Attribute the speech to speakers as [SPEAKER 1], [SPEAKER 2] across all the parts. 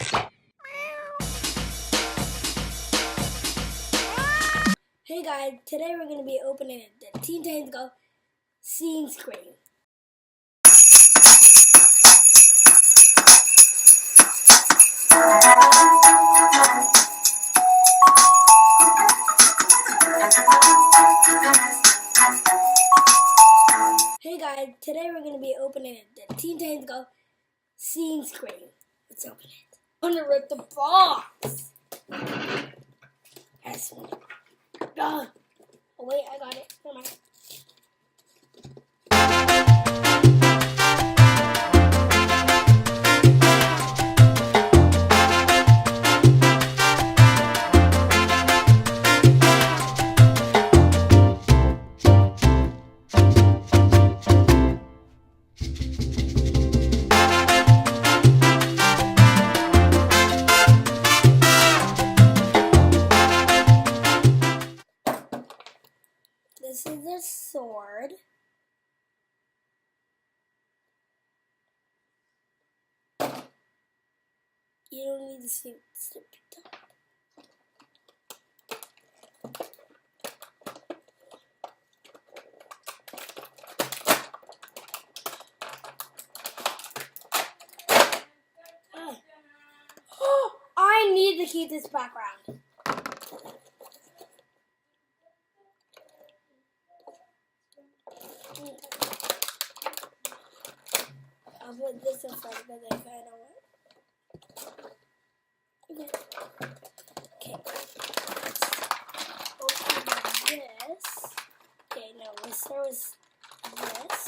[SPEAKER 1] Hey guys, today we're going to be opening the Teen Titans Go Seeing Screen. Hey guys, today we're going to be opening the Teen Titans Go Seeing Screen. Let's open it. I'm going to rip the box. Yes. Oh wait, I got it. Never mind. This is the sword. You don't need to snip it up. Oh, I need to keep this background. I'll put this in front because I kind of want. Okay. Okay. Let's open this. Okay, no, let's start with this.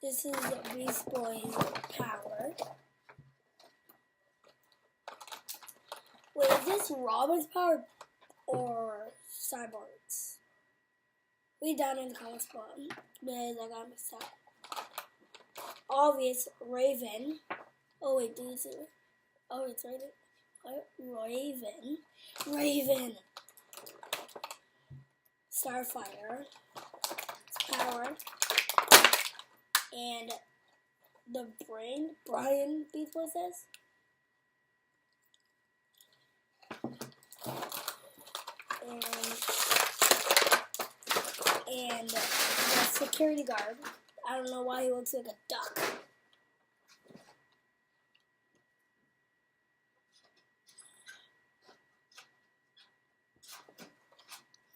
[SPEAKER 1] This is the Beast Boy's power. Wait, is this Robin's power or Cyborg's? Read down in the comments below because I got mixed up. Obvious Raven. Oh wait, do this. Oh, it's Raven. Raven. Starfire. Power. And the Brian Beast Boy says. And the security guard. I don't know why he looks like a duck.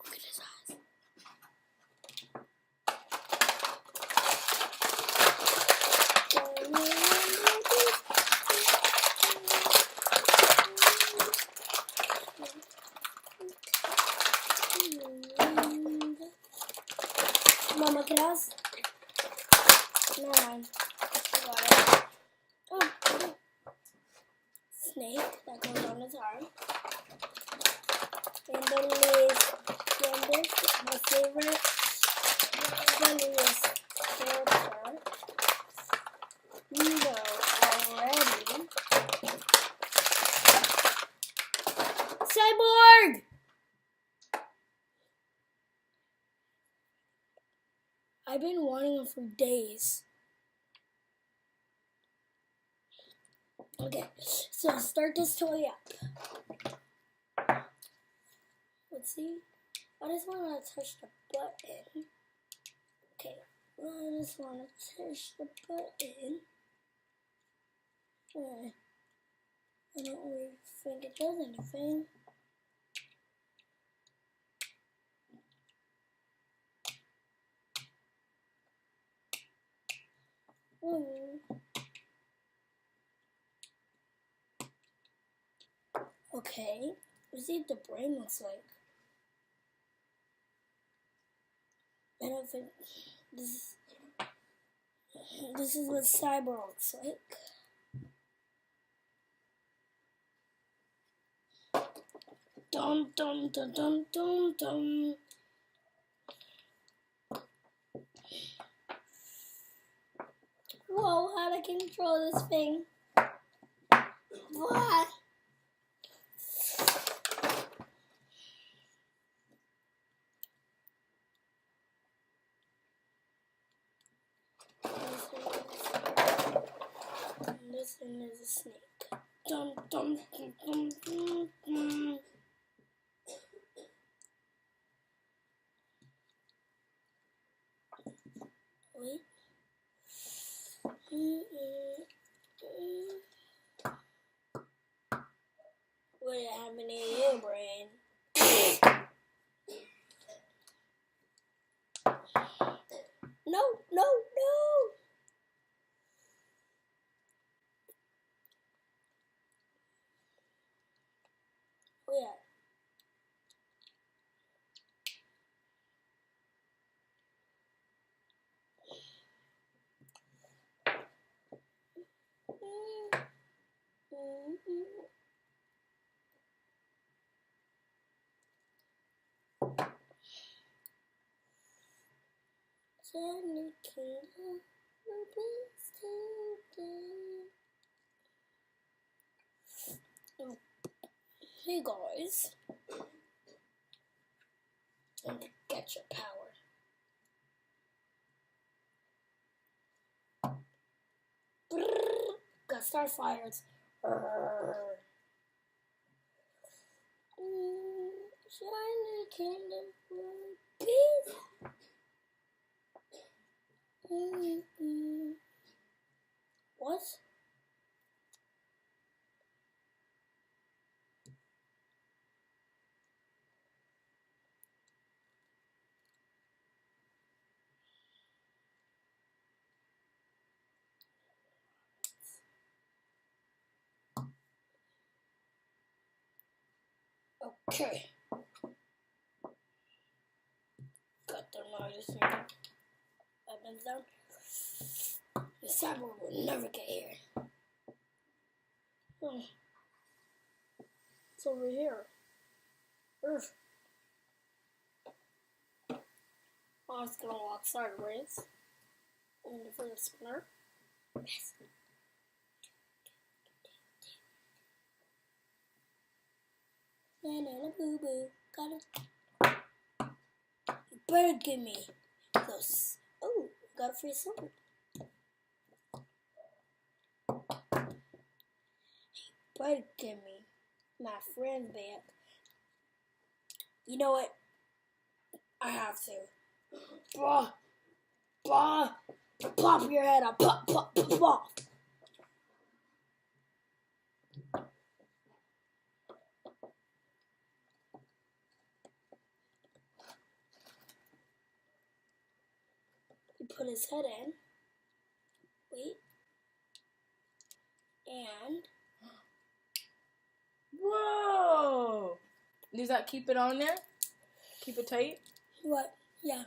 [SPEAKER 1] Look at his eyes. Mama, can I ask? Never mind. I got it. Oh, okay. Snake that goes on his arm. And the Liz Candace, my favorite funniest character. You know already. Cyborg! I've been wanting him for days. Okay, so start this toy up. Let's see. I just want to touch the button. Okay, I just want to touch the button. I don't really think it does anything. Okay, let's see what the brain looks like. I don't think this is what Cyborg looks like. Dum dum dum dum dum dum. Whoa, how to control this thing? What? This one is a snake. Dum dum dum dum dum dum. Wait. What happened in your brain? No, no, no. Oh yeah. Johnny Kingdom, hey guys, and get your power. Got starfires. Shiny Kingdom World Peace. What? Okay. Got the largest weapons down. The cyber will never get here. Oh. It's over here. Earth. Oh, it's gonna walk sideways. And the first spinner. Yes. Banana boo boo. Got it. You better give me those. Oh, got a free sword. Better give me my friend back. You know what? I have to. Blah, blah, pop your head up. Pop, pop, pop, pop. He put his head in. Wait. And.
[SPEAKER 2] Whoa! Does that keep it on there? Keep it tight?
[SPEAKER 1] What? Yeah.